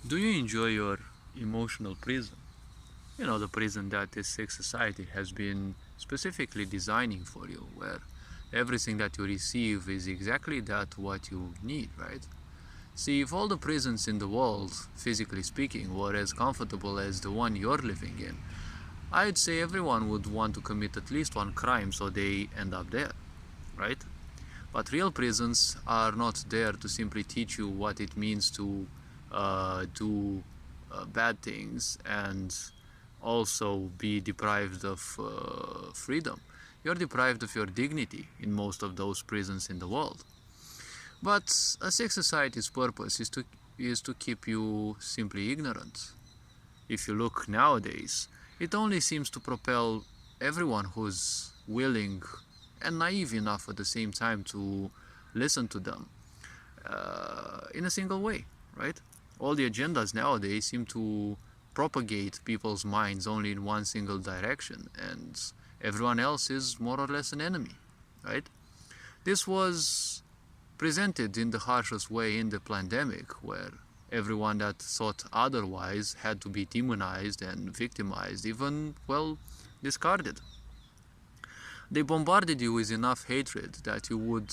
Do you enjoy your emotional prison? You know, the prison that this sick society has been specifically designing for you, where everything that you receive is exactly that what you need, right? See, if all the prisons in the world, physically speaking, were as comfortable as the one you're living in, I'd say everyone would want to commit at least one crime so they end up there, right? But real prisons are not there to simply teach you what it means to do bad things and also be deprived of freedom. You're deprived of your dignity in most of those prisons in the world. But a sick society's purpose is to keep you simply ignorant. If you look nowadays, it only seems to propel everyone who's willing and naive enough at the same time to listen to them in a single way, right? All the agendas nowadays seem to propagate people's minds only in one single direction, and everyone else is more or less an enemy, right? This was presented in the harshest way in the pandemic, where everyone that thought otherwise had to be demonized and victimized, even, well, discarded. They bombarded you with enough hatred that you would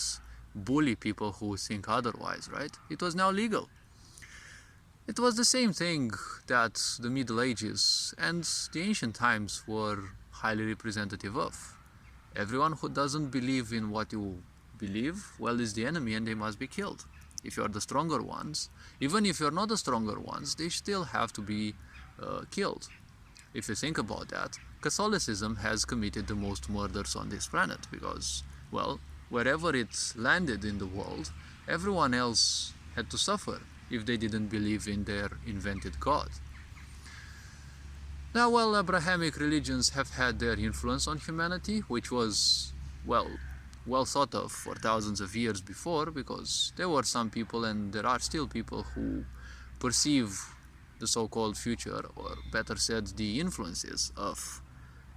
bully people who think otherwise, right? It was now legal. It was the same thing that the Middle Ages and the ancient times were highly representative of. Everyone who doesn't believe in what you believe, well, is the enemy and they must be killed. If you're the stronger ones, even if you're not the stronger ones, they still have to be killed. If you think about that, Catholicism has committed the most murders on this planet because, well, wherever it landed in the world, everyone else had to suffer if they didn't believe in their invented God. Now, while Abrahamic religions have had their influence on humanity, which was, well thought of for thousands of years before, because there were some people and there are still people who perceive the so-called future, or better said, the influences of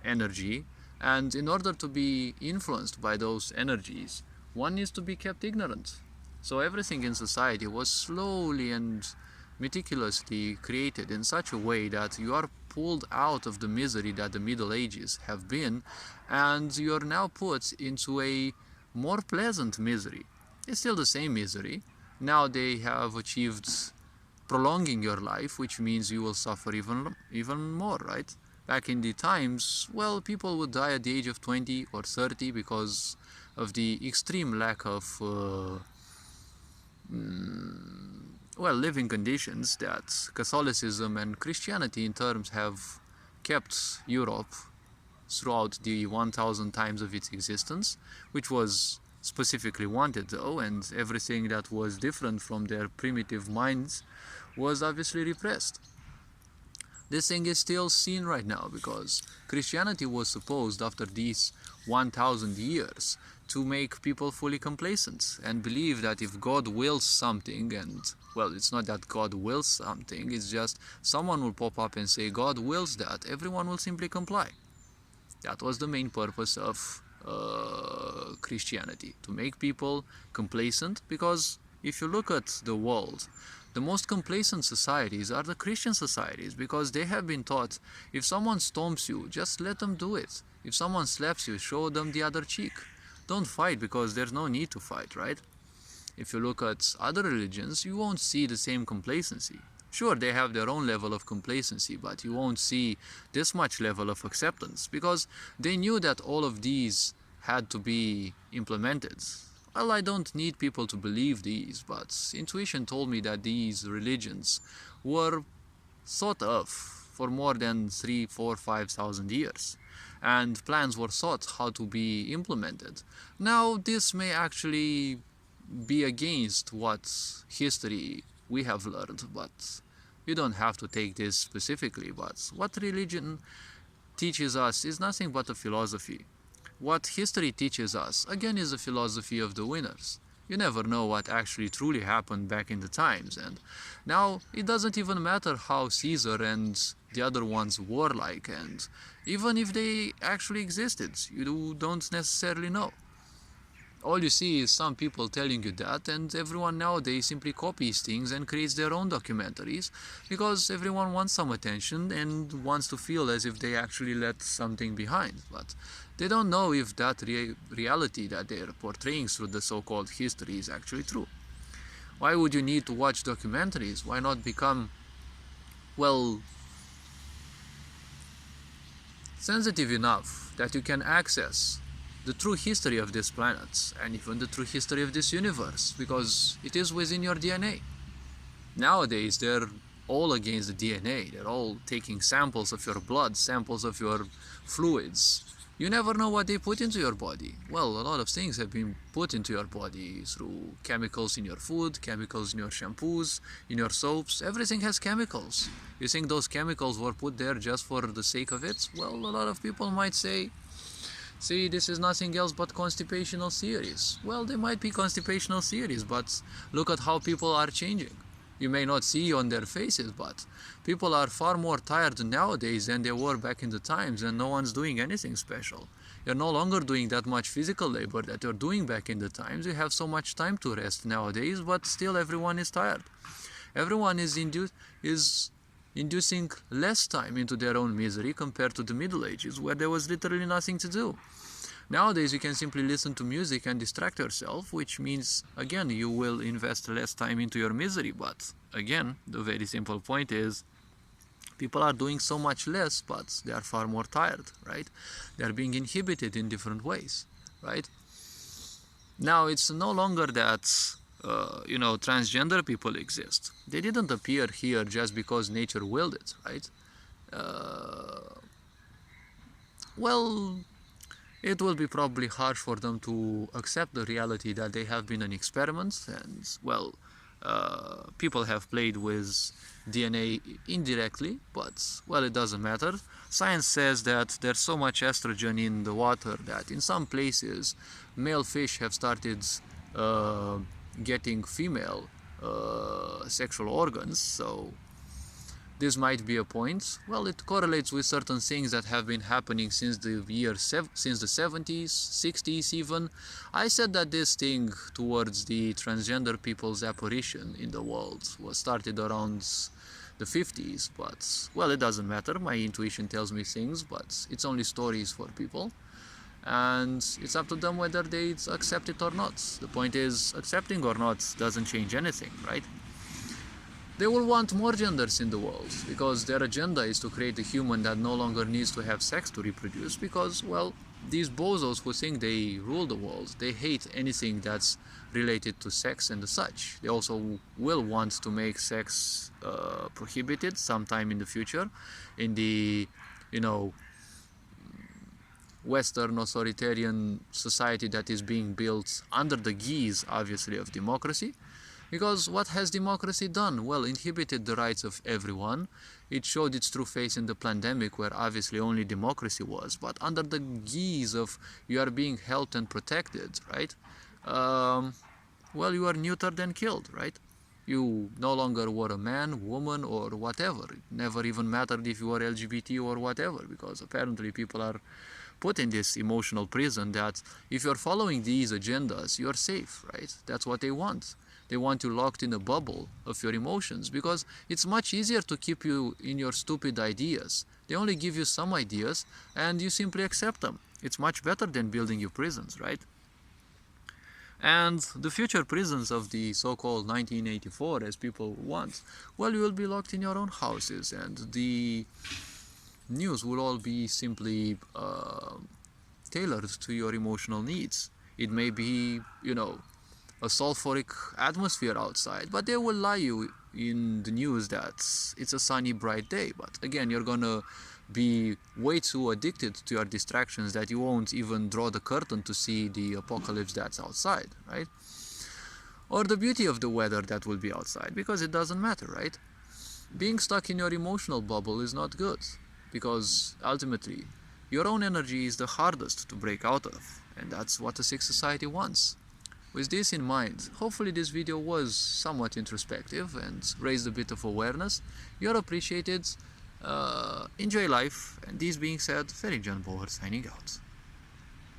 energy, and in order to be influenced by those energies, one needs to be kept ignorant. So everything in society was slowly and meticulously created in such a way that you are pulled out of the misery that the Middle Ages have been, and you are now put into a more pleasant misery. It's still the same misery. Now they have achieved prolonging your life, which means you will suffer even more, right? Back in the times, well, people would die at the age of 20 or 30 because of the extreme lack of living conditions that Catholicism and Christianity in terms have kept Europe throughout the 1000 times of its existence, which was specifically wanted though, and everything that was different from their primitive minds was obviously repressed. This thing is still seen right now because Christianity was supposed after these 1000 years to make people fully complacent and believe that if God wills something, and well, it's not that God wills something, it's just someone will pop up and say God wills that, everyone will simply comply. That was the main purpose of Christianity, to make people complacent, because if you look at the world, the most complacent societies are the Christian societies, because they have been taught if someone stomps you, just let them do it. If someone slaps you, show them the other cheek. Don't fight, because there's no need to fight, right? If you look at other religions, you won't see the same complacency. Sure, they have their own level of complacency, but you won't see this much level of acceptance because they knew that all of these had to be implemented. Well, I don't need people to believe these, but intuition told me that these religions were thought of for more than 3, 4, 5,000 years, and plans were thought how to be implemented. Now, this may actually be against what history we have learned, but you don't have to take this specifically. But what religion teaches us is nothing but a philosophy. What history teaches us, again, is a philosophy of the winners. You never know what actually truly happened back in the times, and now it doesn't even matter how Caesar and the other ones were like, and even if they actually existed, you don't necessarily know. all you see is some people telling you that, and everyone nowadays simply copies things and creates their own documentaries because everyone wants some attention and wants to feel as if they actually left something behind. But they don't know if that reality that they're portraying through the so-called history is actually true. Why would you need to watch documentaries? Why not become, well, sensitive enough that you can access the true history of this planet and even the true history of this universe, because it is within your DNA. Nowadays, they're all against the DNA. They're all taking samples of your blood, samples of your fluids. You never know what they put into your body. Well, a lot of things have been put into your body through chemicals in your food, chemicals in your shampoos, in your soaps. Everything has chemicals. You think those chemicals were put there just for the sake of it? Well, a lot of people might say, see, this is nothing else but constipational theories. Well, they might be constipational theories, but look at how people are changing. You may not see on their faces, but people are far more tired nowadays than they were back in the times, and no one's doing anything special. You're no longer doing that much physical labor that you're doing back in the times. You have so much time to rest nowadays, but still everyone is tired. Everyone is inducing less time into their own misery compared to the Middle Ages, where there was literally nothing to do. Nowadays you can simply listen to music and distract yourself, which means, again, you will invest less time into your misery. But again, the very simple point is, people are doing so much less, but they are far more tired, right? They are being inhibited in different ways, right? Now, it's no longer that transgender people exist. They didn't appear here just because nature willed it, right? Well, it will be probably harsh for them to accept the reality that they have been an experiment, and, well, people have played with DNA indirectly, but, well, it doesn't matter. Science says that there's so much estrogen in the water that in some places male fish have started getting female sexual organs, so this might be a point. Well, it correlates with certain things that have been happening since the 70s, 60s even. I said that this thing towards the transgender people's apparition in the world was started around the 50s, but, well, it doesn't matter. My intuition tells me things, but it's only stories for people, and it's up to them whether they accept it or not. The point is, accepting or not doesn't change anything, right? They will want more genders in the world because their agenda is to create a human that no longer needs to have sex to reproduce, because, well, these bozos who think they rule the world, they hate anything that's related to sex and such. They also will want to make sex prohibited sometime in the future in the, Western authoritarian society that is being built under the guise, obviously, of democracy. Because what has democracy done? Well, inhibited the rights of everyone. It showed its true face in the pandemic, where obviously only democracy was, but under the guise of you are being helped and protected, right? Well, you are neutered and killed, right? You no longer were a man, woman, or whatever. It never even mattered if you were LGBT or whatever, because apparently people are put in this emotional prison that if you're following these agendas, you're safe, right? That's what they want. They want you locked in a bubble of your emotions, because it's much easier to keep you in your stupid ideas. They only give you some ideas and you simply accept them. It's much better than building you prisons, right? And the future prisons of the so-called 1984, as people want, well, you will be locked in your own houses, and the news will all be simply tailored to your emotional needs. It may be, a sulfuric atmosphere outside, but they will lie you in the news that it's a sunny, bright day. But again, you're gonna be way too addicted to your distractions that you won't even draw the curtain to see the apocalypse that's outside, right? Or the beauty of the weather that will be outside, because it doesn't matter, right? Being stuck in your emotional bubble is not good, because ultimately your own energy is the hardest to break out of, and that's what a sick society wants. With this in mind, hopefully this video was somewhat introspective and raised a bit of awareness. You're appreciated. Enjoy life. And this being said, Ferenc Jan Bauer signing out.